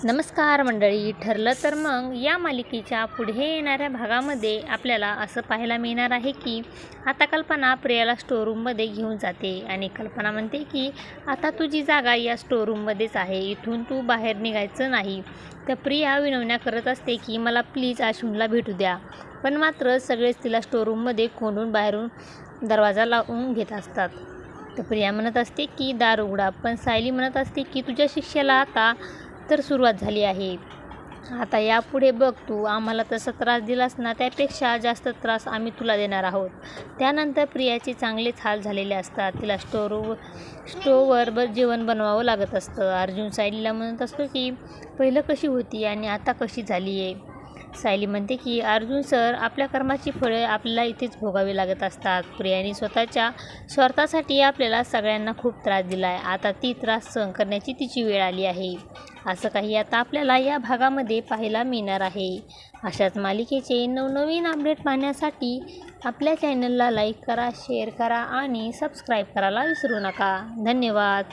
नमस्कार मंडळी. ठरलं तर मग या मालिकेच्या पुढे येणाऱ्या भागामध्ये आपल्याला असं पाहायला मिळणार आहे की आता कल्पना प्रियाला स्टोरूममध्ये घेऊन जाते आणि कल्पना म्हणते की आता तुझी जागा या स्टोरूममध्येच आहे, इथून तू बाहेर निघायचं नाही. तर प्रिया विनवण्या करत असते की मला प्लीज आशुनला भेटू द्या, पण मात्र सगळेच तिला स्टोरूममध्ये कोंडून बाहेरून दरवाजा लावून घेत असतात. तर प्रिया म्हणत असते की दार उघडा, पण सायली म्हणत असते की तुझ्या शिक्षेला आता तर सुरुवात झाली आहे. आता यापुढे बघ, तू आम्हाला तसा त्रास दिलास ना, त्यापेक्षा जास्त त्रास आम्ही तुला देणार आहोत. त्यानंतर प्रियाचे चांगलेच हाल झालेले असतात. तिला स्टोवर जेवण बनवावं लागत असतं. अर्जुन सायलीला म्हणत असतो की पहिलं कशी होती आणि आता कशी झाली आहे. सायली म्हणते की अर्जुन सर, आपल्या कर्माची फळे आपल्याला इथेच भोगावी लागत असतात. प्रियाने स्वतःच्या स्वार्थासाठी आपल्याला सगळ्यांना खूप त्रास दिला आहे. आता ती त्रास सहन करण्याची तिची वेळ आली आहे. असं काही आता आपल्याला या भागामध्ये पाहायला मिळणार आहे. अशाच मालिकेचे नवनवीन अपडेट पाहण्यासाठी आपल्या चॅनलला लाईक करा, शेअर करा आणि सबस्क्राईब करायला विसरू नका. धन्यवाद.